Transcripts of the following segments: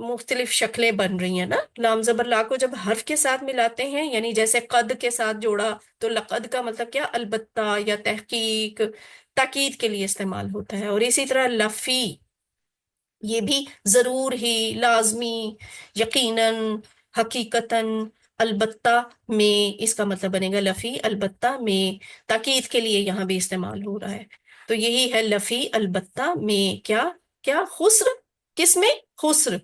مختلف شکلیں بن رہی ہیں نا، لام زبر لا کو جب حرف کے ساتھ ملاتے ہیں، یعنی جیسے قد کے ساتھ جوڑا تو لقد کا مطلب کیا، البتہ یا تحقیق، تاکید کے لیے استعمال ہوتا ہے. اور اسی طرح لفی، یہ بھی ضرور ہی، لازمی، یقیناً، حقیقتاً، البتہ میں، اس کا مطلب بنے گا لفی البتہ میں، تاکید کے لیے یہاں بھی استعمال ہو رہا ہے. تو یہی ہے لفی البتہ میں کیا، کیا خسر، کس میں، خسر.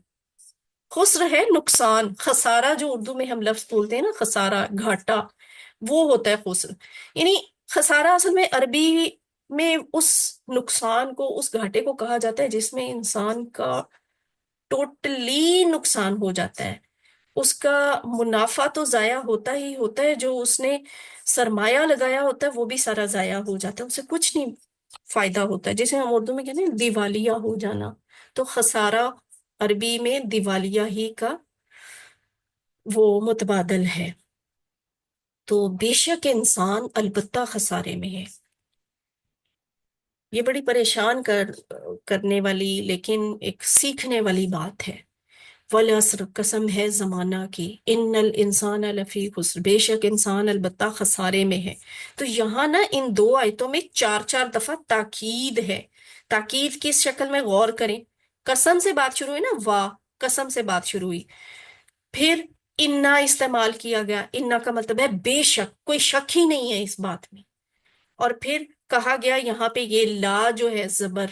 خسر ہے نقصان، خسارہ جو اردو میں ہم لفظ بولتے ہیں نا، خسارہ، گھاٹا، وہ ہوتا ہے خسر. یعنی خسارہ اصل میں عربی میں اس نقصان کو، اس گھاٹے کو کہا جاتا ہے جس میں انسان کا ٹوٹلی نقصان ہو جاتا ہے. اس کا منافع تو ضائع ہوتا ہی ہوتا ہے، جو اس نے سرمایہ لگایا ہوتا ہے وہ بھی سارا ضائع ہو جاتا ہے، اسے کچھ نہیں فائدہ ہوتا ہے، جسے ہم اردو میں کہتے ہیں دیوالیہ ہو جانا. تو خسارہ عربی میں دیوالیہ ہی کا وہ متبادل ہے. تو بے شک انسان البتہ خسارے میں ہے. یہ بڑی پریشان کرنے والی لیکن ایک سیکھنے والی بات ہے. والعصر، قسم ہے زمانہ کی، ان الانسان لفی خسر، بے شک انسان البتہ خسارے میں ہے. تو یہاں نا ان دو آیتوں میں چار چار دفعہ تاکید ہے. تاکید کس شکل میں، غور کریں. قسم سے بات شروع ہوئی نا، واہ، قسم سے بات شروع ہوئی. پھر انا استعمال کیا گیا، انا کا مطلب ہے بے شک، کوئی شک ہی نہیں ہے اس بات میں. اور پھر کہا گیا یہاں پہ یہ لا جو ہے زبر،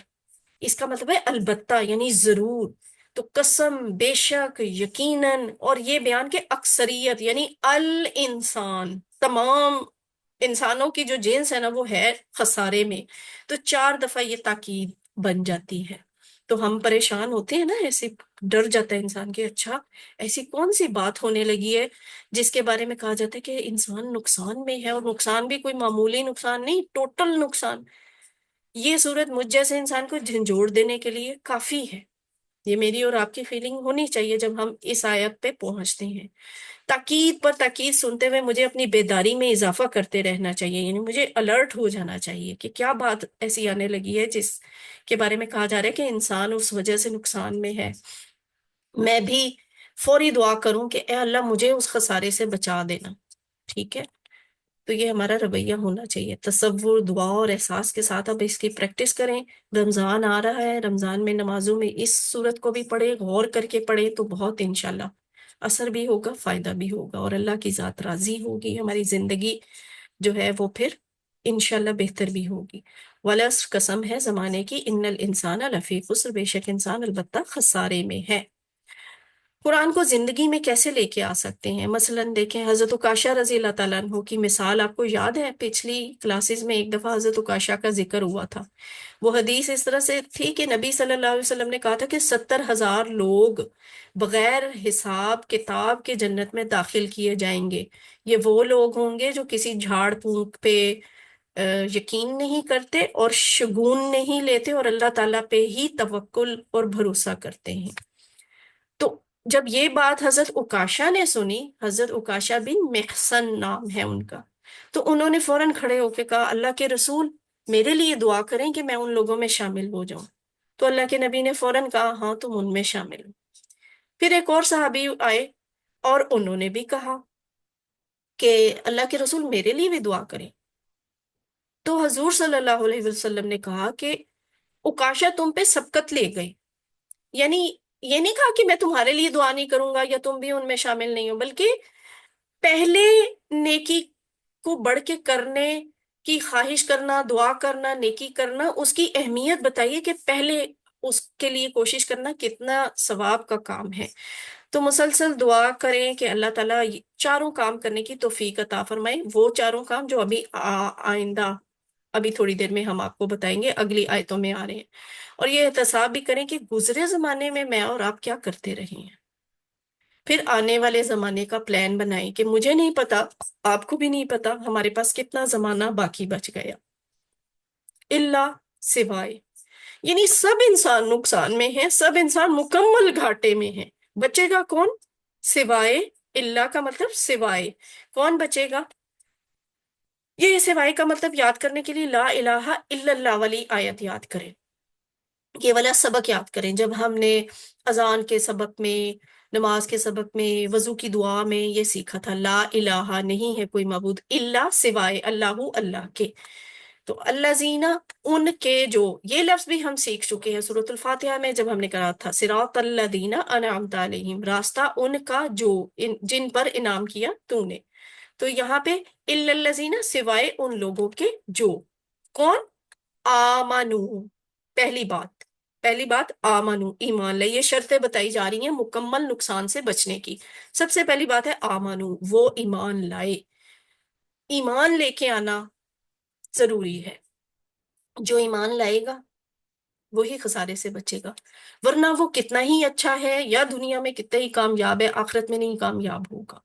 اس کا مطلب ہے البتہ، یعنی ضرور. تو قسم، بے شک، یقیناً، اور یہ بیان کہ اکثریت یعنی الانسان، تمام انسانوں کی جو جنس ہے نا وہ ہے خسارے میں. تو چار دفعہ یہ تاکید بن جاتی ہے. تو ہم پریشان ہوتے ہیں نا، ایسے ڈر جاتا ہے انسان کہ اچھا ایسی کون سی بات ہونے لگی ہے جس کے بارے میں کہا جاتا ہے کہ انسان نقصان میں ہے، اور نقصان بھی کوئی معمولی نقصان نہیں، ٹوٹل نقصان. یہ صورت مجھ جیسے انسان کو جھنجھوڑ دینے کے لیے کافی ہے. یہ میری اور آپ کی فیلنگ ہونی چاہیے جب ہم اس آیت پہ پہنچتے ہیں. تاکید پر تاکید سنتے ہوئے مجھے اپنی بیداری میں اضافہ کرتے رہنا چاہیے، یعنی مجھے الرٹ ہو جانا چاہیے کہ کیا بات ایسی آنے لگی ہے جس کے بارے میں کہا جا رہا ہے کہ انسان اس وجہ سے نقصان میں ہے. میں بھی فوری دعا کروں کہ اے اللہ مجھے اس خسارے سے بچا دینا. ٹھیک ہے. تو یہ ہمارا رویہ ہونا چاہیے، تصور، دعا اور احساس کے ساتھ. اب اس کی پریکٹس کریں. رمضان آ رہا ہے، رمضان میں نمازوں میں اس صورت کو بھی پڑھیں، غور کر کے پڑھیں، تو بہت انشاءاللہ اثر بھی ہوگا، فائدہ بھی ہوگا، اور اللہ کی ذات راضی ہوگی. ہماری زندگی جو ہے وہ پھر انشاءاللہ بہتر بھی ہوگی. والعصر، قسم ہے زمانے کی، ان الانسان لفی خسر، بے شک انسان البتہ خسارے میں ہے. قرآن کو زندگی میں کیسے لے کے آ سکتے ہیں؟ مثلا دیکھیں حضرت عکاشہ رضی اللہ تعالیٰ عنہ کی مثال آپ کو یاد ہے، پچھلی کلاسز میں ایک دفعہ حضرت عکاشہ کا ذکر ہوا تھا. وہ حدیث اس طرح سے تھی کہ نبی صلی اللہ علیہ وسلم نے کہا تھا کہ 70,000 لوگ بغیر حساب کتاب کے جنت میں داخل کیے جائیں گے. یہ وہ لوگ ہوں گے جو کسی جھاڑ پھونک پہ یقین نہیں کرتے اور شگون نہیں لیتے، اور اللہ تعالیٰ پہ ہی توکل اور بھروسہ کرتے ہیں. تو جب یہ بات حضرت عکاشہ نے سنی، حضرت عکاشہ بن محصن نام ہے ان کا، تو انہوں نے فوراً کھڑے ہو کے کہا اللہ کے رسول میرے لیے دعا کریں کہ میں ان لوگوں میں شامل ہو جاؤں. تو اللہ کے نبی نے فوراً کہا ہاں تم ان میں شامل ہو. پھر ایک اور صحابی آئے اور انہوں نے بھی کہا کہ اللہ کے رسول میرے لیے بھی دعا کریں. تو حضور صلی اللہ علیہ وسلم نے کہا کہ عکاشہ تم پہ سبقت لے گئے. یعنی یہ نہیں کہا کہ میں تمہارے لیے دعا نہیں کروں گا یا تم بھی ان میں شامل نہیں ہو، بلکہ پہلے نیکی کو بڑھ کے کرنے کی خواہش کرنا، دعا کرنا، نیکی کرنا، اس کی اہمیت بتائیے کہ پہلے اس کے لیے کوشش کرنا کتنا ثواب کا کام ہے. تو مسلسل دعا کریں کہ اللہ تعالیٰ چاروں کام کرنے کی توفیق عطا فرمائے. وہ چاروں کام جو ابھی آئندہ ابھی تھوڑی دیر میں ہم آپ کو بتائیں گے، اگلی آیتوں میں آ رہے ہیں. اور یہ احتساب بھی کریں کہ گزرے زمانے میں اور آپ کیا کرتے رہے ہیں. پھر آنے والے زمانے کا پلان بنائیں کہ مجھے نہیں پتا، آپ کو بھی نہیں پتا ہمارے پاس کتنا زمانہ باقی بچ گیا. اللہ، سوائے، یعنی سب انسان نقصان میں ہیں، سب انسان مکمل گھاٹے میں ہیں. بچے گا کون؟ سوائے. اللہ کا مطلب سوائے. کون بچے گا؟ یہ سوائے کا مطلب یاد کرنے کے لیے لا الہ الا اللہ والی آیت یاد کریں. یہ والا سبق یاد کریں جب ہم نے اذان کے سبق میں، نماز کے سبق میں، وضو کی دعا میں یہ سیکھا تھا، لا الہ نہیں ہے کوئی معبود الا سوائے اللہ، اللہ کے۔ تو الذین، ان کے جو، یہ لفظ بھی ہم سیکھ چکے ہیں سورۃ الفاتحہ میں جب ہم نے کہا تھا صراط الذین انعمت علیہم، راستہ ان کا جو، جن پر انعام کیا تو نے۔ تو یہاں پہ الا الذین، سوائے ان لوگوں کے جو، کون؟ آمنو، پہلی بات، پہلی بات آمنو، ایمان لے، یہ شرطیں بتائی جا رہی ہیں مکمل نقصان سے بچنے کی۔ سب سے پہلی بات ہے آمنو، وہ ایمان لائے، ایمان لے کے آنا ضروری ہے۔ جو ایمان لائے گا وہی خسارے سے بچے گا، ورنہ وہ کتنا ہی اچھا ہے یا دنیا میں کتنا ہی کامیاب ہے، آخرت میں نہیں کامیاب ہوگا۔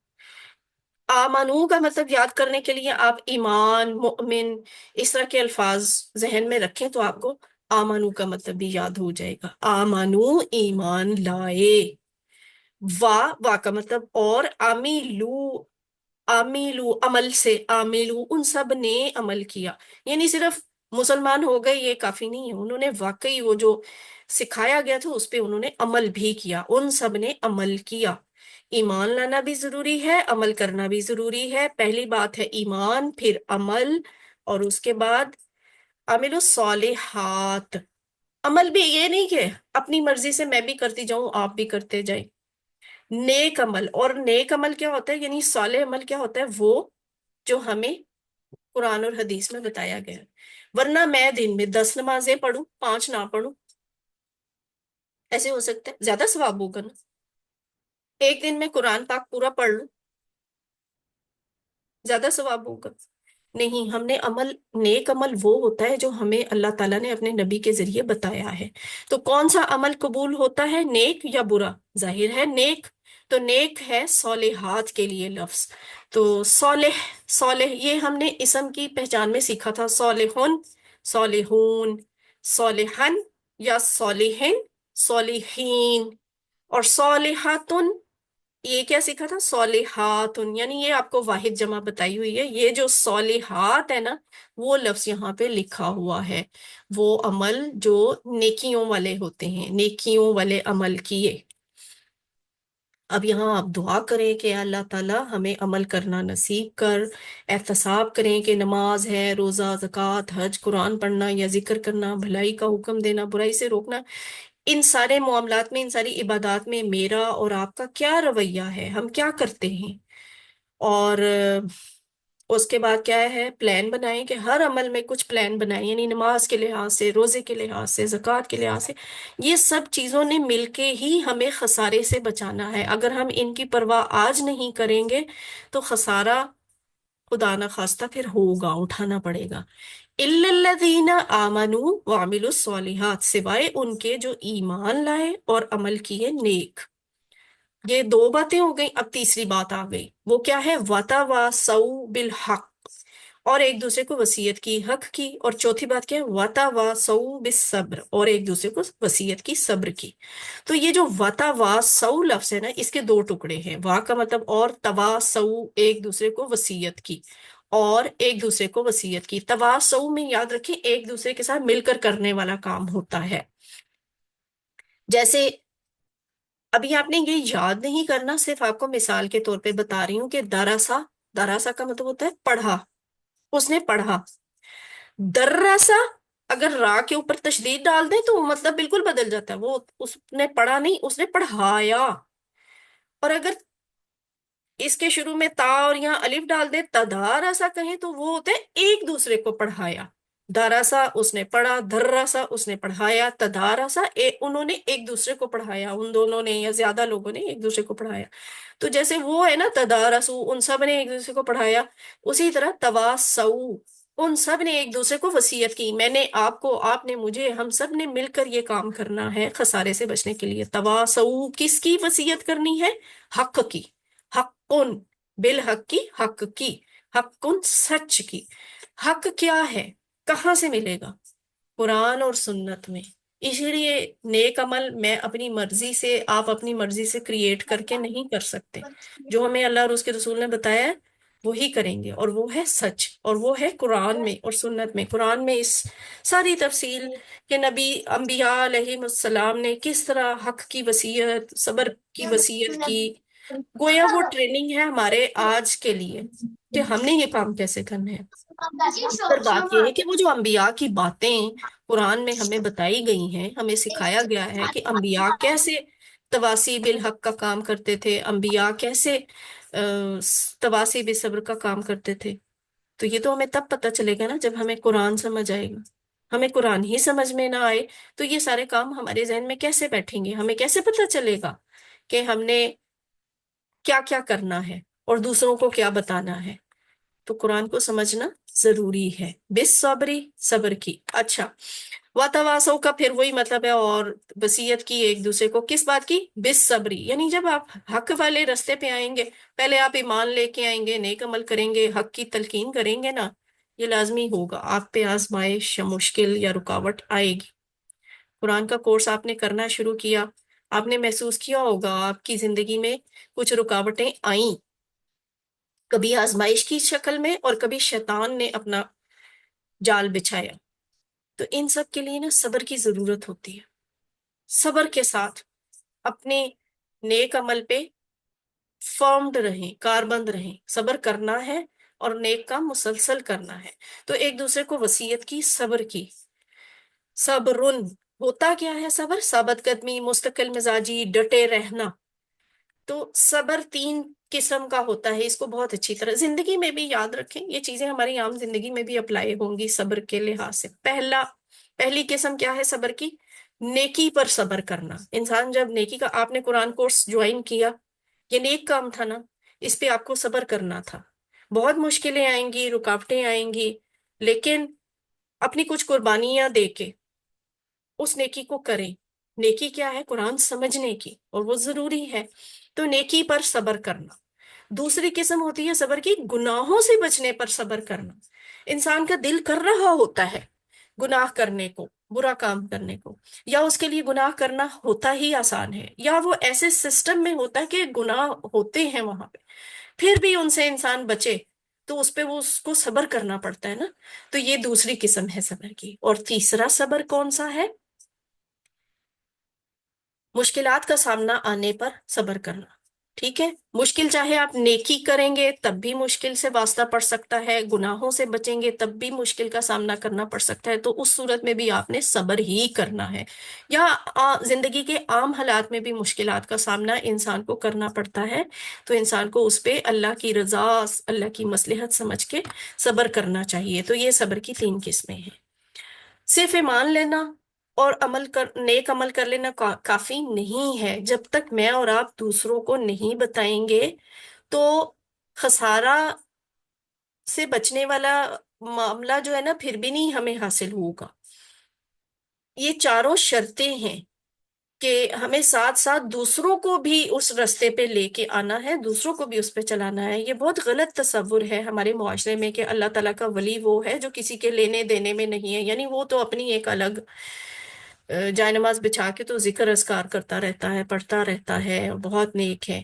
آمنو کا مطلب یاد کرنے کے لیے آپ ایمان، مؤمن، اس طرح کے الفاظ ذہن میں رکھیں تو آپ کو آمنو کا مطلب بھی یاد ہو جائے گا۔ آمنو، ایمان لائے، وا کا مطلب اور، عملو، عملو عمل سے، عملو ان سب نے عمل کیا، یعنی صرف مسلمان ہو گئے یہ کافی نہیں ہے، انہوں نے واقعی وہ جو سکھایا گیا تھا اس پہ انہوں نے عمل بھی کیا، ان سب نے عمل کیا۔ ایمان لانا بھی ضروری ہے، عمل کرنا بھی ضروری ہے۔ پہلی بات ہے ایمان، پھر عمل، اور اس کے بعد عمل الصالحات۔ عمل بھی یہ نہیں کہ اپنی مرضی سے میں بھی کرتی جاؤں آپ بھی کرتے جائیں، نیک عمل۔ اور نیک عمل کیا ہوتا ہے، یعنی صالح عمل کیا ہوتا ہے، وہ جو ہمیں قرآن اور حدیث میں بتایا گیا ہے۔ ورنہ میں دن میں 10 نمازیں پڑھوں، 5 نہ پڑھوں، ایسے ہو سکتا ہے؟ زیادہ ثواب ہوگا نا۔ ایک دن میں قرآن پاک پورا پڑھ لوں، زیادہ ثواب ہوگا؟ نہیں، ہم نے عمل، نیک عمل وہ ہوتا ہے جو ہمیں اللہ تعالیٰ نے اپنے نبی کے ذریعے بتایا ہے۔ تو کون سا عمل قبول ہوتا ہے، نیک یا برا؟ ظاہر ہے نیک، تو نیک ہے صالحات کے لیے لفظ۔ تو صالح، صالح یہ ہم نے اسم کی پہچان میں سیکھا تھا، صالحون، صالحون، صالحن یا صالحن، صالحین، اور صالحاتن یہ کیا سیکھا تھا، صالحات، یعنی یہ آپ کو واحد جمع بتائی ہوئی ہے۔ یہ جو صالحات ہے نا، وہ لفظ یہاں پہ لکھا ہوا ہے، وہ عمل جو نیکیوں والے ہوتے ہیں، نیکیوں والے عمل کیے۔ اب یہاں آپ دعا کریں کہ اللہ تعالیٰ ہمیں عمل کرنا نصیب کر، احتساب کریں کہ نماز ہے، روزہ، زکوٰۃ، حج، قرآن پڑھنا یا ذکر کرنا، بھلائی کا حکم دینا، برائی سے روکنا، ان سارے معاملات میں، ان ساری عبادات میں میرا اور آپ کا کیا رویہ ہے، ہم کیا کرتے ہیں۔ اور اس کے بعد کیا ہے، پلان بنائیں کہ ہر عمل میں کچھ پلان بنائیں، یعنی نماز کے لحاظ سے، روزے کے لحاظ سے، زکوٰۃ کے لحاظ سے، یہ سب چیزوں نے مل کے ہی ہمیں خسارے سے بچانا ہے۔ اگر ہم ان کی پرواہ آج نہیں کریں گے تو خسارہ خدا نہ خواستہ پھر ہوگا، اٹھانا پڑے گا۔ الا الذین آمنوا وعملوا الصالحات، سوائے ان کے جو ایمان لائے اور عمل کیے نیک۔ یہ 2 باتیں ہو گئیں، اب تیسری بات آ گئی، وہ کیا ہے، وتواصوا بالحق، اور ایک دوسرے کو وصیت کی حق کی، اور چوتھی بات کیا ہے، وتواصوا بالصبر، اور ایک دوسرے کو وصیت کی صبر کی۔ تو یہ جو وتواصوا لفظ ہے نا، اس کے 2 ٹکڑے ہیں، وا کا مطلب اور، تواصوا ایک دوسرے کو وصیت کی، اور ایک دوسرے کو وصیت کی۔ تواصوا میں یاد رکھیں ایک دوسرے کے ساتھ مل کر کرنے والا کام ہوتا ہے۔ جیسے ابھی آپ نے یہ یاد نہیں کرنا، صرف آپ کو مثال کے طور پہ بتا رہی ہوں کہ دراسا، دراسا کا مطلب ہوتا ہے پڑھا، اس نے پڑھا۔ دراسا اگر را کے اوپر تشدید ڈال دیں تو وہ مطلب بالکل بدل جاتا ہے، وہ اس نے پڑھا نہیں، اس نے پڑھایا۔ اور اگر اس کے شروع میں تا اور یہاں الف ڈال دیں، تدارسا کہیں، تو وہ ہوتا ہے ایک دوسرے کو پڑھایا۔ داراسا اس نے پڑھا، دھراسا اس نے پڑھایا، تدارسا انہوں نے ایک دوسرے کو پڑھایا، ان دونوں نے یا زیادہ لوگوں نے ایک دوسرے کو پڑھایا۔ تو جیسے وہ ہے نا تدارسو، ان سب نے ایک دوسرے کو پڑھایا، اسی طرح تواصو، ان سب نے ایک دوسرے کو وصیت کی، میں نے آپ کو، آپ نے مجھے، ہم سب نے مل کر یہ کام کرنا ہے خسارے سے بچنے کے لیے۔ تواصو کس کی وصیت کرنی ہے، حق کی، حقن، بالحق کی، حق کی، حقن سچ کی۔ حق کیا ہے، کہاں سے ملے گا، قرآن اور سنت میں۔ اسی لیے نیک عمل میں اپنی مرضی سے، آپ اپنی مرضی سے کریٹ کر کے نہیں کر سکتے، جو ہمیں اللہ اور اس کے رسول نے بتایا ہے وہی کریں گے، اور وہ ہے سچ، اور وہ ہے قرآن میں اور سنت میں۔ قرآن میں اس ساری تفصیل کہ نبی انبیاء علیہ السلام نے کس طرح حق کی وصیت، صبر کی وصیت کی، گویا وہ ٹریننگ ہے ہمارے آج کے لیے کہ ہم نے یہ کام کیسے کرنا ہے۔ مگر بات یہ ہے کہ وہ جو انبیاء کی باتیں قرآن میں ہمیں بتائی گئی ہیں، ہمیں سکھایا گیا ہے کہ انبیاء کیسے تواسی بالحق کا کام کرتے تھے، انبیاء کیسے تواسی بالصبر کا کام کرتے تھے، تو یہ تو ہمیں تب پتہ چلے گا نا جب ہمیں قرآن سمجھ آئے گا۔ ہمیں قرآن ہی سمجھ میں نہ آئے تو یہ سارے کام ہمارے ذہن میں کیسے بیٹھیں گے؟ ہمیں کیسے پتہ چلے گا کہ ہم نے کیا کیا کرنا ہے اور دوسروں کو کیا بتانا ہے؟ تو قرآن کو سمجھنا ضروری ہے، بالصبری، صبر کی۔ اچھا، واتواسو کا پھر وہی مطلب ہے، اور وصیت کی ایک دوسرے کو، کس بات کی؟ بالصبری، یعنی جب آپ حق والے رستے پہ آئیں گے، پہلے آپ ایمان لے کے آئیں گے، نیک عمل کریں گے، حق کی تلقین کریں گے نا، یہ لازمی ہوگا، آپ پہ آزمائش یا مشکل یا رکاوٹ آئے گی۔ قرآن کا کورس آپ نے کرنا شروع کیا، آپ نے محسوس کیا ہوگا آپ کی زندگی میں کچھ رکاوٹیں آئیں، کبھی آزمائش کی شکل میں اور کبھی شیطان نے اپنا جال بچھایا، تو ان سب کے لیے نا صبر کی ضرورت ہوتی ہے۔ صبر کے ساتھ اپنے نیک عمل پہ فرمڈ رہیں، کاربند رہیں، صبر کرنا ہے اور نیک کام مسلسل کرنا ہے۔ تو ایک دوسرے کو وصیت کی، صبر کی۔ صبرن ہوتا کیا ہے؟ صبر ثابت قدمی، مستقل مزاجی، ڈٹے رہنا۔ تو صبر تین قسم کا ہوتا ہے، اس کو بہت اچھی طرح زندگی میں بھی یاد رکھیں، یہ چیزیں ہماری عام زندگی میں بھی اپلائی ہوں گی صبر کے لحاظ سے۔ پہلی قسم کیا ہے صبر کی؟ نیکی پر صبر کرنا۔ انسان جب نیکی کا، آپ نے قرآن کورس جوائن کیا، یہ نیک کام تھا نا، اس پہ آپ کو صبر کرنا تھا، بہت مشکلیں آئیں گی، رکاوٹیں آئیں گی، لیکن اپنی کچھ قربانیاں دے کے اس نیکی کو کریں۔ نیکی کیا ہے؟ قرآن سمجھنے کی، اور وہ ضروری ہے، تو نیکی پر صبر کرنا۔ دوسری قسم ہوتی ہے صبر کی، گناہوں سے بچنے پر صبر کرنا۔ انسان کا دل کر رہا ہوتا ہے گناہ کرنے کو، برا کام کرنے کو، یا اس کے لیے گناہ کرنا ہوتا ہی آسان ہے، یا وہ ایسے سسٹم میں ہوتا ہے کہ گناہ ہوتے ہیں وہاں پہ، پھر بھی ان سے انسان بچے، تو اس پہ وہ اس کو صبر کرنا پڑتا ہے نا۔ تو یہ دوسری قسم ہے صبر کی۔ اور تیسرا صبر کون سا ہے؟ مشکلات کا سامنا آنے پر صبر کرنا۔ ٹھیک ہے، مشکل چاہے آپ نیکی کریں گے تب بھی مشکل سے واسطہ پڑ سکتا ہے، گناہوں سے بچیں گے تب بھی مشکل کا سامنا کرنا پڑ سکتا ہے، تو اس صورت میں بھی آپ نے صبر ہی کرنا ہے۔ یا زندگی کے عام حالات میں بھی مشکلات کا سامنا انسان کو کرنا پڑتا ہے، تو انسان کو اس پہ اللہ کی رضا، اللہ کی مصلحت سمجھ کے صبر کرنا چاہیے۔ تو یہ صبر کی تین قسمیں ہیں۔ صرف ایمان لینا اور نیک عمل کر لینا کافی نہیں ہے۔ جب تک میں اور آپ دوسروں کو نہیں بتائیں گے تو خسارہ سے بچنے والا معاملہ جو ہے نا پھر بھی نہیں ہمیں حاصل ہوگا۔ یہ چاروں شرطیں ہیں کہ ہمیں ساتھ ساتھ دوسروں کو بھی اس رستے پہ لے کے آنا ہے، دوسروں کو بھی اس پہ چلانا ہے۔ یہ بہت غلط تصور ہے ہمارے معاشرے میں کہ اللہ تعالیٰ کا ولی وہ ہے جو کسی کے لینے دینے میں نہیں ہے، یعنی وہ تو اپنی ایک الگ جائے نماز بچھا کے تو ذکر اذکار کرتا رہتا ہے، پڑھتا رہتا ہے، بہت نیک ہے۔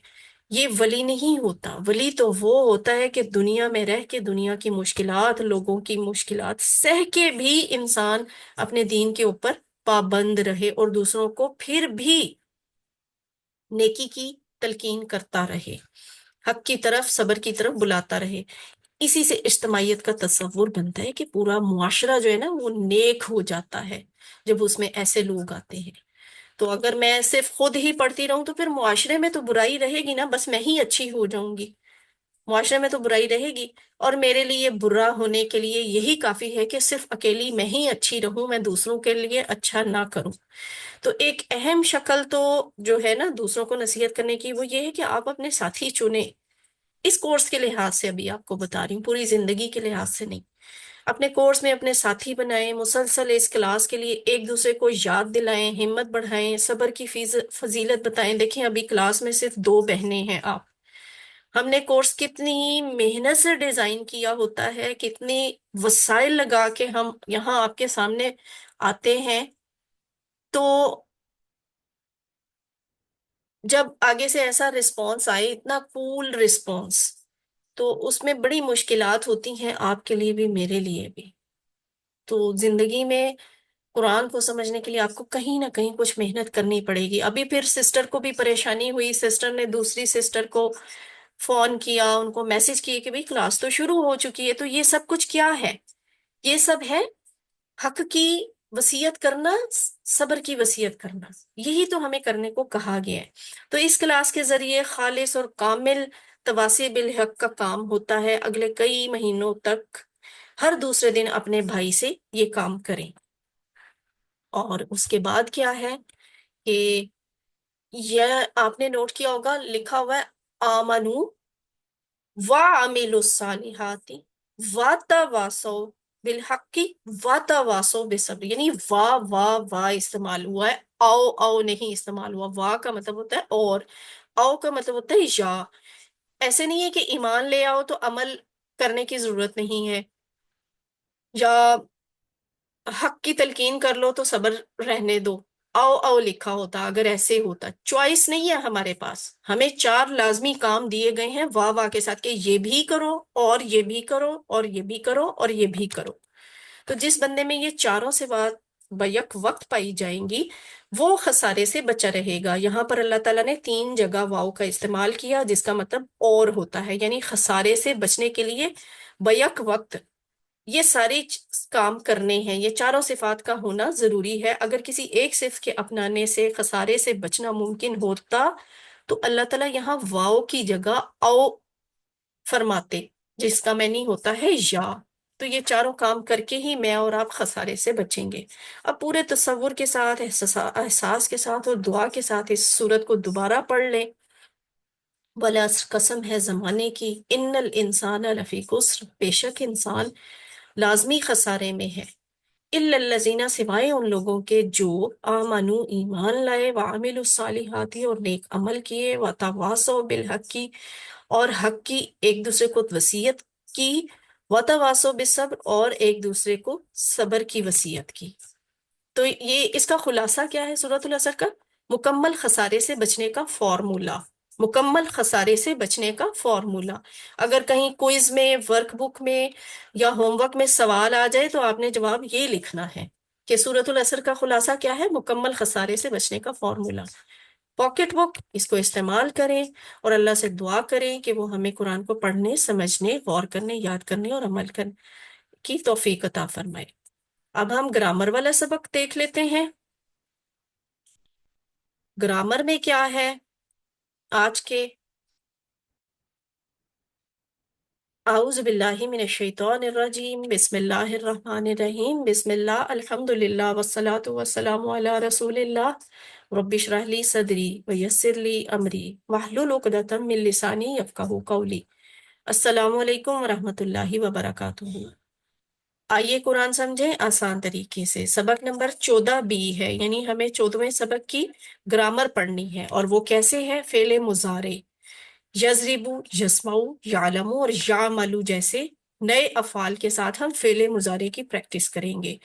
یہ ولی نہیں ہوتا۔ ولی تو وہ ہوتا ہے کہ دنیا میں رہ کے دنیا کی مشکلات، لوگوں کی مشکلات سہ کے بھی انسان اپنے دین کے اوپر پابند رہے اور دوسروں کو پھر بھی نیکی کی تلقین کرتا رہے، حق کی طرف، صبر کی طرف بلاتا رہے۔ اسی سے اجتماعیت کا تصور بنتا ہے کہ پورا معاشرہ جو ہے نا وہ نیک ہو جاتا ہے جب اس میں ایسے لوگ آتے ہیں۔ تو اگر میں صرف خود ہی پڑھتی رہوں تو پھر معاشرے میں تو برائی رہے گی نا، بس میں ہی اچھی ہو جاؤں گی، معاشرے میں تو برائی رہے گی، اور میرے لیے برا ہونے کے لیے یہی کافی ہے کہ صرف اکیلی میں ہی اچھی رہوں، میں دوسروں کے لیے اچھا نہ کروں۔ تو ایک اہم شکل تو جو ہے نا دوسروں کو نصیحت کرنے کی، وہ یہ ہے کہ آپ اپنے ساتھی چنیں۔ اس کورس کے لحاظ سے ابھی آپ کو بتا رہی ہوں، پوری زندگی کے لحاظ سے نہیں۔ اپنے کورس میں اپنے ساتھی بنائیں، مسلسل اس کلاس کے لیے ایک دوسرے کو یاد دلائیں، ہمت بڑھائیں، صبر کی فضیلت بتائیں۔ دیکھیں ابھی کلاس میں صرف 2 بہنیں ہیں آپ، ہم نے کورس کتنی محنت سے ڈیزائن کیا ہوتا ہے، کتنی وسائل لگا کے ہم یہاں آپ کے سامنے آتے ہیں، تو جب آگے سے ایسا رسپانس آئے، اتنا کول رسپانس، تو اس میں بڑی مشکلات ہوتی ہیں، آپ کے لیے بھی میرے لیے بھی۔ تو زندگی میں قرآن کو سمجھنے کے لیے آپ کو کہیں نہ کہیں کچھ محنت کرنی پڑے گی۔ ابھی پھر سسٹر کو بھی پریشانی ہوئی، سسٹر نے دوسری سسٹر کو فون کیا، ان کو میسج کیے کہ بھئی کلاس تو شروع ہو چکی ہے۔ تو یہ سب کچھ کیا ہے؟ یہ سب ہے حق کی وصیت کرنا، صبر کی وصیت کرنا، یہی تو ہمیں کرنے کو کہا گیا ہے۔ تو اس کلاس کے ذریعے خالص اور کامل تواصی بالحق کا کام ہوتا ہے۔ اگلے کئی مہینوں تک ہر دوسرے دن اپنے بھائی سے یہ کام کریں۔ اور اس کے بعد کیا ہے کہ یہ آپ نے نوٹ کیا ہوگا، لکھا ہوا ہے آمنو وعملوا الصالحات وتواصوا بالحق وتواصوا بالصبر، یعنی وا استعمال ہوا ہے، او نہیں استعمال ہوا۔ وا کا مطلب ہوتا ہے اور، او کا مطلب ہوتا ہے یا۔ ایسے نہیں ہے کہ ایمان لے آؤ تو عمل کرنے کی ضرورت نہیں ہے، یا حق کی تلقین کر لو تو صبر رہنے دو۔ او لکھا ہوتا اگر ایسے ہوتا، چوائس نہیں ہے ہمارے پاس، ہمیں چار لازمی کام دیے گئے ہیں واہ کے ساتھ، کہ یہ بھی کرو اور یہ بھی کرو اور یہ بھی کرو اور یہ بھی کرو۔ تو جس بندے میں یہ چاروں سے بات بیک وقت پائی جائیں گی وہ خسارے سے بچا رہے گا۔ یہاں پر اللہ تعالیٰ نے 3 جگہ واؤ کا استعمال کیا جس کا مطلب اور ہوتا ہے، یعنی خسارے سے بچنے کے لیے بیک وقت یہ سارے کام کرنے ہیں۔ یہ چاروں صفات کا ہونا ضروری ہے۔ اگر کسی ایک صفت کے اپنانے سے خسارے سے بچنا ممکن ہوتا تو اللہ تعالیٰ یہاں واؤ کی جگہ او فرماتے، جس کا معنی ہوتا ہے یا۔ تو یہ چاروں کام کر کے ہی میں اور آپ خسارے سے بچیں گے۔ اب پورے تصور کے ساتھ، احساس کے ساتھ اور دعا کے ساتھ اس صورت کو دوبارہ پڑھ لیں۔ بلا قسم ہے زمانے کی، ان الانسان لفی خسر، بے شک انسان لازمی خسارے میں ہے۔ الا الذین، سوائے ان لوگوں کے جو آمنو ایمان لائے، وعملوا الصالحات اور نیک عمل کیے، وتواصوا بالحق کی اور حق کی ایک دوسرے کو وصیت کی، وتواصوا بالصبر اور ایک دوسرے کو صبر کی وصیت کی۔ تو یہ اس کا خلاصہ کیا ہے سورۃ العصر کا؟ مکمل خسارے سے بچنے کا فارمولا، مکمل خسارے سے بچنے کا فارمولا۔ اگر کہیں کوئز میں، ورک بک میں یا ہوم ورک میں سوال آ جائے تو آپ نے جواب یہ لکھنا ہے کہ سورۃ العصر کا خلاصہ کیا ہے؟ مکمل خسارے سے بچنے کا فارمولا۔ پاکٹ بک اس کو استعمال کریں اور اللہ سے دعا کریں کہ وہ ہمیں قرآن کو پڑھنے، سمجھنے، غور کرنے، یاد کرنے اور عمل کرنے کی توفیق عطا فرمائے۔ اب ہم گرامر والا سبق دیکھ لیتے ہیں۔ گرامر میں کیا ہے آج کے؟ اعوذ باللہ من الشیطان الرجیم، بسم اللہ الرحمن الرحیم، بسم اللہ الحمد للہ والصلاة والسلام علی رسول اللہ، رب اشرح لی صدری ویسر لی امری واحلل عقدۃ من لسانی یفقہوا قولی۔ السلام علیکم ورحمۃ اللہ وبرکاتہ۔ آئیے قرآن سمجھیں آسان طریقے سے۔ سبق نمبر 14 بی ہے، یعنی ہمیں 14ویں سبق کی گرامر پڑھنی ہے، اور وہ کیسے ہے؟ فعل مضارع، یضربو، یسمعو، یعلمو اور یعملو جیسے نئے افعال کے ساتھ ہم فعل مضارع کی پریکٹس کریں گے۔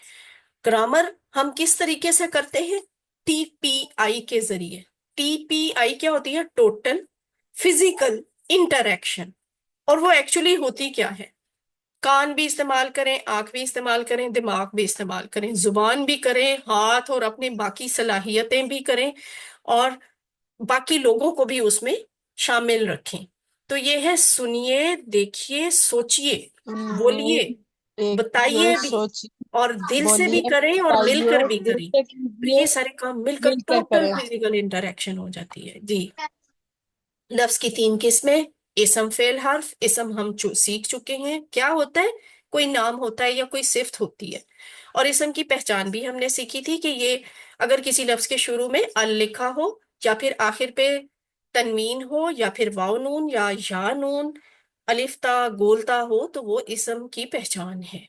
گرامر ہم کس طریقے سے کرتے ہیں؟ ٹی پی آئی کے ذریعے۔ ٹی پی آئی کیا ہوتی ہے؟ Total physical interaction. اور وہ ایکچولی ہوتی کیا ہے؟ کان بھی استعمال کریں، آنکھ بھی استعمال کریں، دماغ بھی استعمال کریں، زبان بھی کریں، ہاتھ اور اپنے باقی صلاحیتیں بھی کریں، اور باقی لوگوں کو بھی اس میں شامل رکھیں۔ تو یہ ہے سنیے، دیکھیے، سوچیے، سنیے، بولیے، دیکھیے، بتائیے بھی، سوچیے، اور دل سے بھی بولیے، کریں اور مل بتائیے، کر بھی دل کریں۔ سے تو کیجیے، یہ سارے کام مل کر مل کر ٹوٹل کریں۔ فزیکل انٹریکشن ہو جاتی ہے۔ جی، لفظ کی 3 قسمیں: اسم، فعل، حرف۔ اسم ہم سیکھ چکے ہیں، کیا ہوتا ہے؟ کوئی نام ہوتا ہے یا کوئی صفت ہوتی ہے۔ اور اسم کی پہچان بھی ہم نے سیکھی تھی کہ یہ اگر کسی لفظ کے شروع میں ال لکھا ہو، یا پھر آخر پہ تنوین ہو، یا پھر واو نون یا نون، الف تا گولتا ہو، تو وہ اسم کی پہچان ہے۔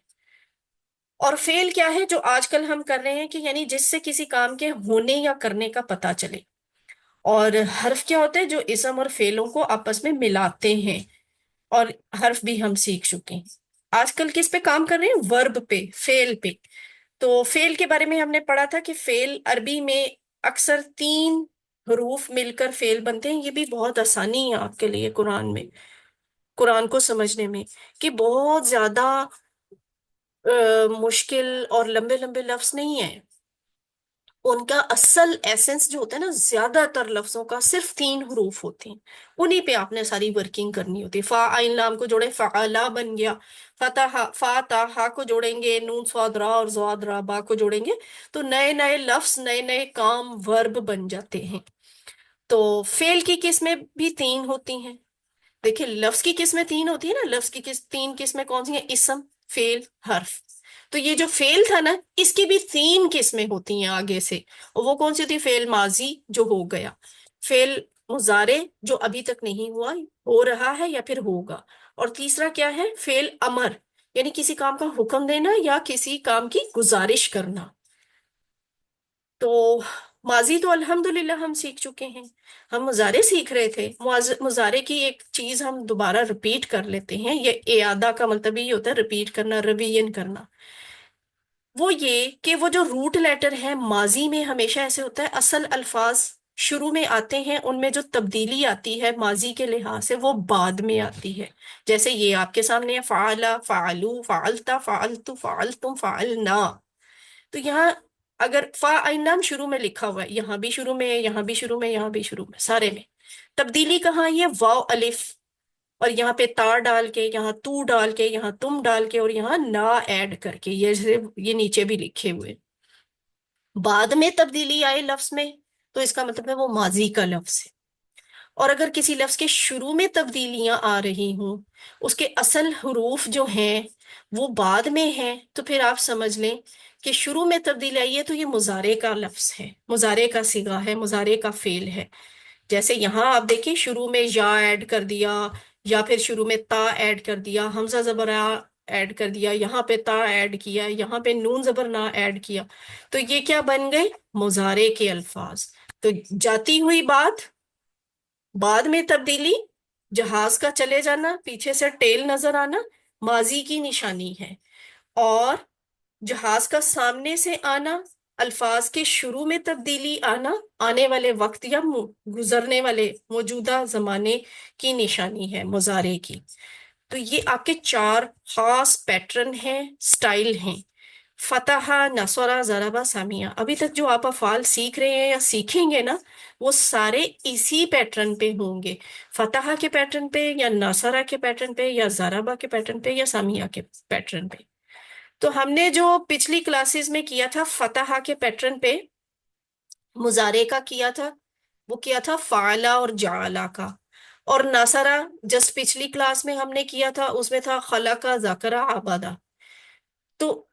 اور فعل کیا ہے؟ جو آج کل ہم کر رہے ہیں، کہ یعنی جس سے کسی کام کے ہونے یا کرنے کا پتہ چلے۔ اور حرف کیا ہوتے ہیں؟ جو اسم اور فعلوں کو آپس میں ملاتے ہیں۔ اور حرف بھی ہم سیکھ چکے ہیں۔ آج کل کس پہ کام کر رہے ہیں؟ ورب پہ، فعل پہ۔ تو فعل کے بارے میں ہم نے پڑھا تھا کہ فعل عربی میں اکثر 3 حروف مل کر فعل بنتے ہیں۔ یہ بھی بہت آسانی ہے آپ کے لیے قرآن میں۔ قرآن کو سمجھنے میں کہ بہت زیادہ مشکل اور لمبے لمبے لفظ نہیں ہیں. ان کا اصل ایسنس جو ہوتا ہے نا، زیادہ تر لفظوں کا صرف 3 حروف ہوتے ہیں. انہی پہ آپ نے ساری ورکنگ کرنی ہوتی ہے. فا عین لام کو جوڑے فعلا بن گیا. فتح فا تا ہا کو جوڑیں گے، نون صاد را اور زاد را با کو جوڑیں گے تو نئے نئے لفظ، نئے نئے کام، ورب بن جاتے ہیں. تو فعل کی قسمیں بھی 3 ہوتی ہیں. دیکھیں لفظ کی قسمیں 3 ہوتی ہیں نا، لفظ کی 3 قسمیں کون سی ہیں؟ اسم، فعل، حرف. تو یہ جو فعل تھا نا، اس کی بھی 3 قسمیں ہوتی ہیں آگے سے. اور وہ کون سی ہوتی ہے؟ فعل ماضی جو ہو گیا، فعل مضارع جو ابھی تک نہیں ہوا، ہو رہا ہے یا پھر ہوگا، اور تیسرا کیا ہے؟ فعل امر، یعنی کسی کام کا حکم دینا یا کسی کام کی گزارش کرنا. تو ماضی تو الحمدللہ ہم سیکھ چکے ہیں. ہم مضارع سیکھ رہے تھے. مضارع کی ایک چیز ہم دوبارہ رپیٹ کر لیتے ہیں. یہ اعادہ کا مطلب یہ ہوتا ہے رپیٹ کرنا، ریویژن کرنا. وہ یہ کہ وہ جو روٹ لیٹر ہے ماضی میں ہمیشہ ایسے ہوتا ہے، اصل الفاظ شروع میں آتے ہیں، ان میں جو تبدیلی آتی ہے ماضی کے لحاظ سے وہ بعد میں آتی ہے. جیسے یہ آپ کے سامنے ہے، فعلا، فعلو، فعلتا، فعلتو، فعلتم، فعلنا. تو یہاں اگر فا عین لام شروع میں لکھا ہوا ہے، یہاں بھی شروع میں ہے، یہاں بھی شروع میں، یہاں بھی شروع میں، سارے میں. تبدیلی کہاں ہے؟ واو الف، اور یہاں پہ تا ڈال کے، یہاں تو ڈال کے، یہاں تم ڈال کے، اور یہاں نا ایڈ کر کے. یہ نیچے بھی لکھے ہوئے. بعد میں تبدیلی آئے لفظ میں تو اس کا مطلب ہے وہ ماضی کا لفظ ہے. اور اگر کسی لفظ کے شروع میں تبدیلیاں آ رہی ہوں، اس کے اصل حروف جو ہیں وہ بعد میں ہیں، تو پھر آپ سمجھ لیں کہ شروع میں تبدیلی آئی ہے تو یہ مضارع کا لفظ ہے، مضارع کا صیغہ ہے، مضارع کا فعل ہے. جیسے یہاں آپ دیکھیں شروع میں یا ایڈ کر دیا، یا پھر شروع میں تا ایڈ کر دیا، حمزہ زبر آ ایڈ کر دیا، یہاں پہ تا ایڈ کیا، یہاں پہ نون زبر نہ ایڈ کیا، تو یہ کیا بن گئے؟ مضارع کے الفاظ. تو جاتی ہوئی بات، بعد میں تبدیلی، جہاز کا چلے جانا، پیچھے سے ٹیل نظر آنا، ماضی کی نشانی ہے. اور جہاز کا سامنے سے آنا، الفاظ کے شروع میں تبدیلی آنا، آنے والے وقت یا گزرنے والے موجودہ زمانے کی نشانی ہے مضارع کی. تو یہ آپ کے 4 خاص پیٹرن ہیں، سٹائل ہیں. فتح، نصرہ، ضربہ، سامیہ. ابھی تک جو آپ افعال سیکھ رہے ہیں یا سیکھیں گے نا، وہ سارے اسی پیٹرن پہ ہوں گے. فتح کے پیٹرن پہ، یا نصرہ کے پیٹرن پہ، یا ضربہ کے پیٹرن پہ، یا سامیہ کے پیٹرن پہ. تو ہم نے جو پچھلی کلاسز میں کیا تھا فتح کے پیٹرن پہ مضارع کا کیا تھا، وہ کیا تھا فعلا اور جعلا کا. اور ناصرہ جس پچھلی کلاس میں ہم نے کیا تھا اس میں تھا خلقہ، ذکرہ، عبادہ. تو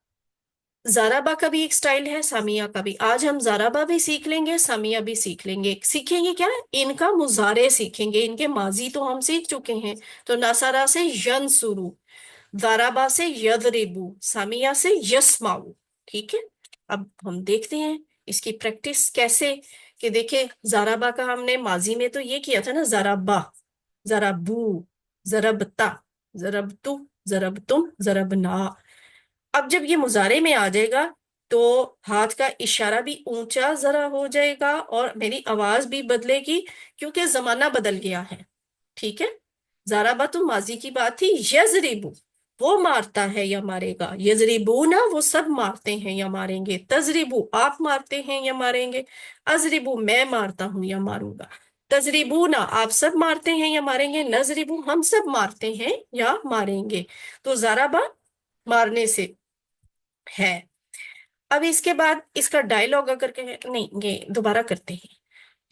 زارابا کا بھی ایک سٹائل ہے، سامیہ کا بھی. آج ہم زارابا بھی سیکھ لیں گے، سامیہ بھی سیکھ لیں گے. سیکھیں گے کیا؟ ان کا مضارع سیکھیں گے. ان کے ماضی تو ہم سیکھ چکے ہیں. تو ناصرہ سے ینصرو، ضربا سے یضربو، سامیہ سے یسمعو. ٹھیک ہے، اب ہم دیکھتے ہیں اس کی پریکٹس کیسے. کہ دیکھیں ضربا کا ہم نے ماضی میں تو یہ کیا تھا نا، ضربا، ضربو، ضربتا، ضربتو، ضربتم، ضربنا. اب جب یہ مضارع میں آ جائے گا تو ہاتھ کا اشارہ بھی اونچا ذرا ہو جائے گا اور میری آواز بھی بدلے گی، کیونکہ زمانہ بدل گیا ہے. ٹھیک ہے، ضربا تو ماضی کی بات تھی. یضربو وہ مارتا ہے یا مارے گا، یضربونا وہ سب مارتے ہیں یا ماریں گے، تضربو آپ مارتے ہیں یا ماریں گے، اضربو میں مارتا ہوں یا ماروں گا، تضربونا آپ سب مارتے ہیں یا ماریں گے، نضربو ہم سب مارتے ہیں یا ماریں گے. تو ضربا مارنے سے ہے. اب اس کے بعد اس کا ڈائلاگ اگر کہیں، نہیں یہ دوبارہ کرتے ہیں.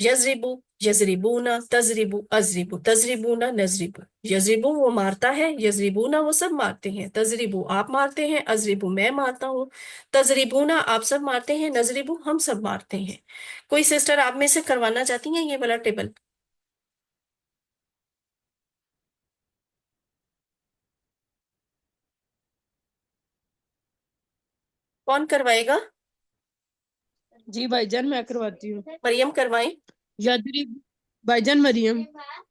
یضربو، یضربونا، تضربو، اضربو، تضربونا، نضربو. یضربو وہ مارتا ہے، یضربونا وہ سب مارتے ہیں، تضربو آپ مارتے ہیں، اضربو میں مارتا ہوں، تضربونا آپ سب مارتے ہیں، نضربو ہم سب مارتے ہیں. کوئی سسٹر آپ میں سے کروانا چاہتی ہیں یہ والا ٹیبل؟ کون کروائے گا؟ جی بھائی جان میں کرواتی ہوں. مریم کروائیں. یدریب، بھائی جان مریم.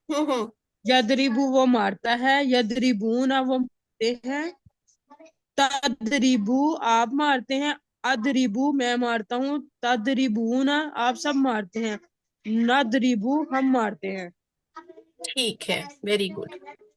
ہوں. یدریبو وہ مارتا ہے، یدریبونا وہ مارتے ہیں، تدریبو آپ مارتے ہیں، ادریبو میں مارتا ہوں، تدریبونا آپ سب مارتے ہیں، ندریبو ہم مارتے ہیں. ٹھیک ہے، ویری گڈ.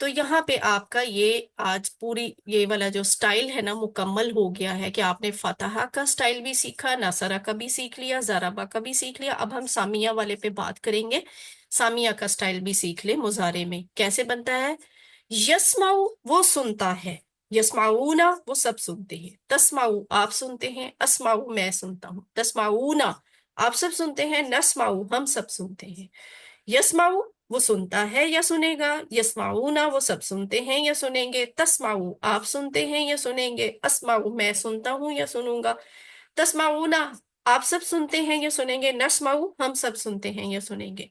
تو یہاں پہ آپ کا یہ آج پوری یہ والا جو سٹائل ہے نا مکمل ہو گیا ہے کہ آپ نے فاتحہ کا سٹائل بھی سیکھا، ناصرہ کا بھی سیکھ لیا، زارابا کا بھی سیکھ لیا۔ اب ہم سامیہ والے پہ بات کریں گے۔ سامیہ کا سٹائل بھی سیکھ لے مضارع میں کیسے بنتا ہے۔ یسمعو وہ سنتا ہے، یسمعونا وہ سب سنتے ہیں، تسمعو آپ سنتے ہیں، اسمعو میں سنتا ہوں، تسمعونا آپ سب سنتے ہیں، نسمعو ہم سب سنتے ہیں۔ یسمعو وہ سنتا ہے یا سنے گا، یسمعونا وہ سب سنتے ہیں یا سنیں گے، تسمعو آپ سنتے ہیں یا سنیں گے، اسمعو میں سنتا ہوں یا سنوں گا، تسمعونا آپ سب سنتے ہیں یا سنیں گے، نسمعو ہم سب سنتے ہیں یا سنیں گے۔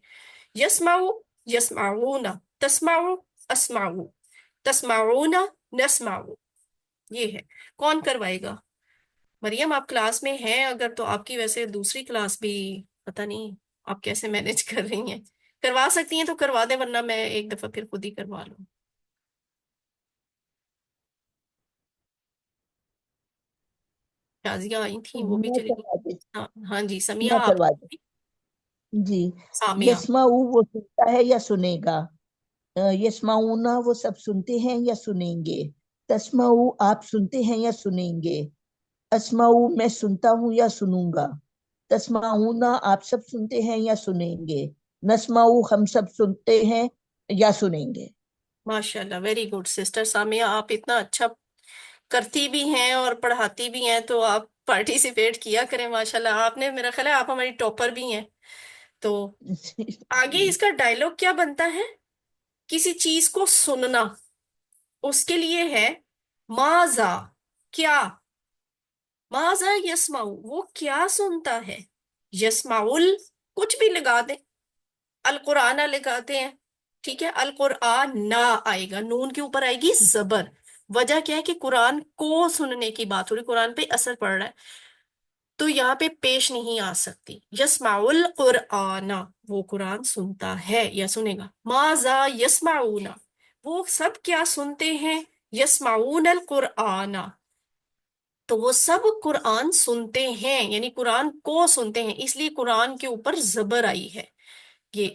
یسمعو یسمعونا، تسمعو اسمعو، تسمعونا نسمعو، یہ ہے۔ کون کروائے گا؟ مریم آپ کلاس میں ہیں اگر تو آپ کی ویسے دوسری کلاس بھی پتہ نہیں آپ کیسے مینج کر رہی ہیں، کروا سکتی ہیں تو کروا دیں ورنہ میں ایک دفعہ پھر خود ہی کروا لوں۔ شازیہ آئی تھیں وہ بھی میں چلی گئی۔ کروا دیتی ہاں ہاں جی سمیہ میں آپ کروا دیتی جی۔ سامیہ یسمعو وہ سنتا ہے یا سنے گا، یسمعونا وہ سب سنتے ہیں یا سنیں گے، تسمعو آپ سنتے ہیں یا سنیں گے، اسمعو میں سنتا ہوں یا سنوں گا، تسمعونا آپ سب سنتے ہیں یا سنیں گے، نسمعو ہم سب سنتے ہیں یا سنیں گے۔ ماشاءاللہ ویری گڈ سسٹر سامیہ، آپ اتنا اچھا کرتی بھی ہیں اور پڑھاتی بھی ہیں تو آپ پارٹیسپیٹ کیا کریں ماشاءاللہ۔ آپ نے میرا خیال ہے آپ ہماری ٹاپر بھی ہیں۔ تو آگے اس کا ڈائلاگ کیا بنتا ہے؟ کسی چیز کو سننا، اس کے لیے ہے ماذا کیا، ماذا یسمعو وہ کیا سنتا ہے، یسمعل کچھ بھی لگا دیں، القرآن لگاتے ہیں، ٹھیک ہے، القرآن نہ آئے گا، نون کے اوپر آئے گی زبر۔ وجہ کیا ہے کہ قرآن کو سننے کی بات ہو رہی، قرآن پہ اثر پڑ رہا ہے تو یہاں پہ پیش نہیں آ سکتی۔ یسمع القرآن وہ قرآن سنتا ہے یا سنے گا، ماذا یسمعون وہ سب کیا سنتے ہیں، یسمعون القرآن تو وہ سب قرآن سنتے ہیں، یعنی قرآن کو سنتے ہیں، اس لیے قرآن کے اوپر زبر آئی ہے یہ۔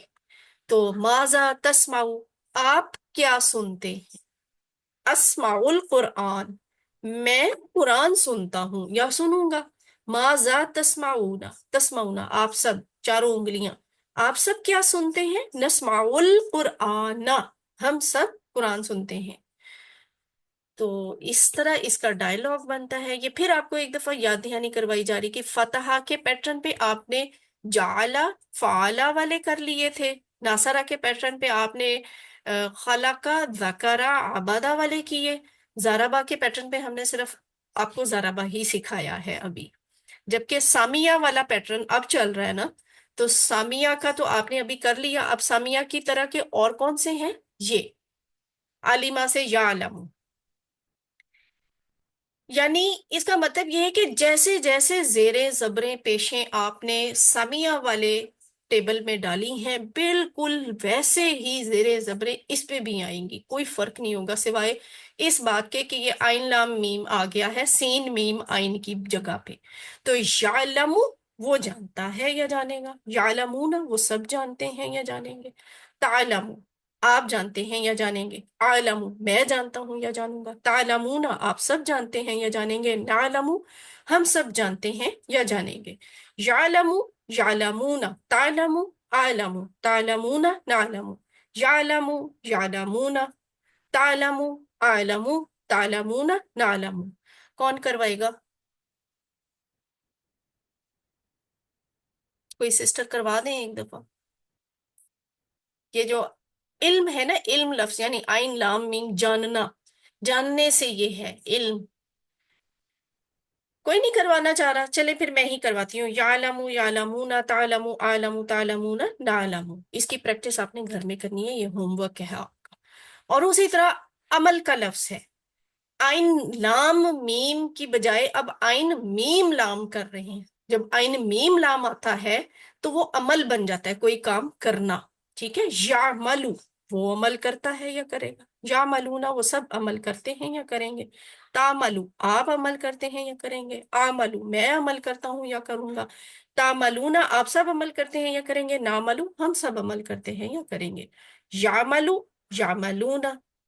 تو ماذا تسمعو آپ کیا سنتے ہیں، اسمع القرآن میں قرآن سنتا ہوں یا سنوں گا، ماذا تسمعون تسمعون آپ سب چاروں انگلیاں آپ سب کیا سنتے ہیں، نسمع القرآن ہم سب قرآن سنتے ہیں۔ تو اس طرح اس کا ڈائلاگ بنتا ہے۔ یہ پھر آپ کو ایک دفعہ یاد دہانی کروائی جا رہی کہ فتح کے پیٹرن پہ آپ نے جعلا فعلا والے کر لیے تھے، ناصرہ کے پیٹرن پہ آپ نے خلقہ ذکرہ عبادہ والے کیے، زارابا کے پیٹرن پہ ہم نے صرف آپ کو زارابا ہی سکھایا ہے ابھی، جبکہ سامیہ والا پیٹرن اب چل رہا ہے نا، تو سامیہ کا تو آپ نے ابھی کر لیا، اب سامیہ کی طرح کے اور کون سے ہیں، یہ عالمہ سے یعلم، یعنی اس کا مطلب یہ ہے کہ جیسے جیسے زیریں زبریں پیشیں آپ نے سامیہ والے ٹیبل میں ڈالی ہیں بالکل ویسے ہی زیریں زبریں اس پہ بھی آئیں گی، کوئی فرق نہیں ہوگا سوائے اس بات کے کہ یہ آئن لام میم آ گیا ہے سین میم آئن کی جگہ پہ۔ تو یعلم وہ جانتا ہے یا جانے گا، یعلمون وہ سب جانتے ہیں یا جانیں گے، تعلم آپ جانتے ہیں یا جانیں گے، عالم میں جانتا ہوں یا جانوں گا، تعلمون آپ سب جانتے ہیں یا جانیں گے، نعلم ہم سب جانتے ہیں یا جانیں گے، یعلم یعلمون تعلم عالم تعلمون نعلم، یعلم یعلمون تعلم عالم تعلمون نعلم۔ کون کروائے گا؟ کوئی سسٹر کروا دیں ایک دفعہ۔ یہ جو علم ہے نا، علم لفظ یعنی آئن لام میم جاننا، جاننے سے یہ ہے علم۔ کوئی نہیں کروانا چاہ رہا، چلے پھر میں ہی کرواتی ہوں، یعلم یعلمون تعلم عالم تعلمون نعلم۔ اس کی پریکٹس آپ نے گھر میں کرنی ہے، یہ ہوم ورک ہے آپ کا۔ اور اسی طرح عمل کا لفظ ہے، آئن لام میم کی بجائے اب آئن میم لام کر رہے ہیں، جب آئن میم لام آتا ہے تو وہ عمل بن جاتا ہے، کوئی کام کرنا، ٹھیک ہے، یعملو وہ عمل کرتا ہے یا کرے گا، یعملون وہ سب عمل کرتے ہیں یا کریں گے، تعملو آپ عمل کرتے ہیں یا کریں گے، عملو میں عمل کرتا ہوں یا کروں گا، تعملون آپ سب عمل کرتے ہیں یا کریں گے، نعملو ہم سب عمل کرتے ہیں یا کریں گے، یعملو یعملون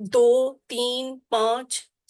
2, 3, 5,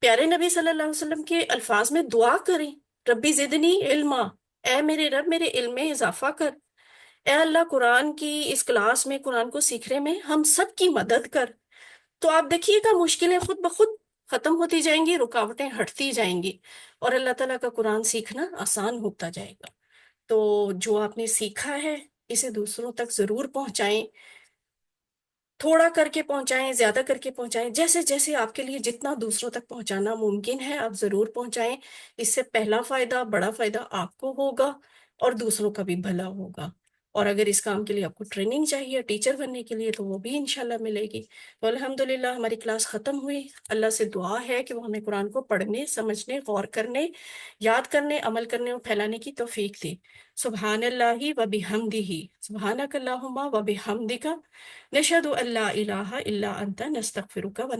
پیارے نبی صلی اللہ علیہ وسلم کے الفاظ میں دعا کریں، ربی زدنی علما، اے میرے رب میرے علم میں اضافہ کر، اے اللہ قرآن کی اس کلاس میں، قرآن کو سیکھنے میں ہم سب کی مدد کر۔ تو آپ دیکھیے گا مشکلیں خود بخود ختم ہوتی جائیں گی، رکاوٹیں ہٹتی جائیں گی، اور اللہ تعالیٰ کا قرآن سیکھنا آسان ہوتا جائے گا۔ تو جو آپ نے سیکھا ہے اسے دوسروں تک ضرور پہنچائیں، تھوڑا کر کے پہنچائیں، زیادہ کر کے پہنچائیں، جیسے جیسے آپ کے لیے جتنا دوسروں تک پہنچانا ممکن ہے آپ ضرور پہنچائیں۔ اس سے پہلا فائدہ، بڑا فائدہ آپ کو ہوگا اور دوسروں کا بھی بھلا ہوگا۔ اور اگر اس کام کے لیے آپ کو ٹریننگ چاہیے ٹیچر بننے کے لیے تو وہ بھی انشاءاللہ ملے گی۔ تو الحمدللہ ہماری کلاس ختم ہوئی۔ اللہ سے دعا ہے کہ وہ ہمیں قرآن کو پڑھنے، سمجھنے، غور کرنے، یاد کرنے، عمل کرنے اور پھیلانے کی توفیق دے۔ سبحان اللہ و بحمدہ، سبحانک اللہم و بحمدک، نشہد ان لا الہ الا انت، نستغفرک و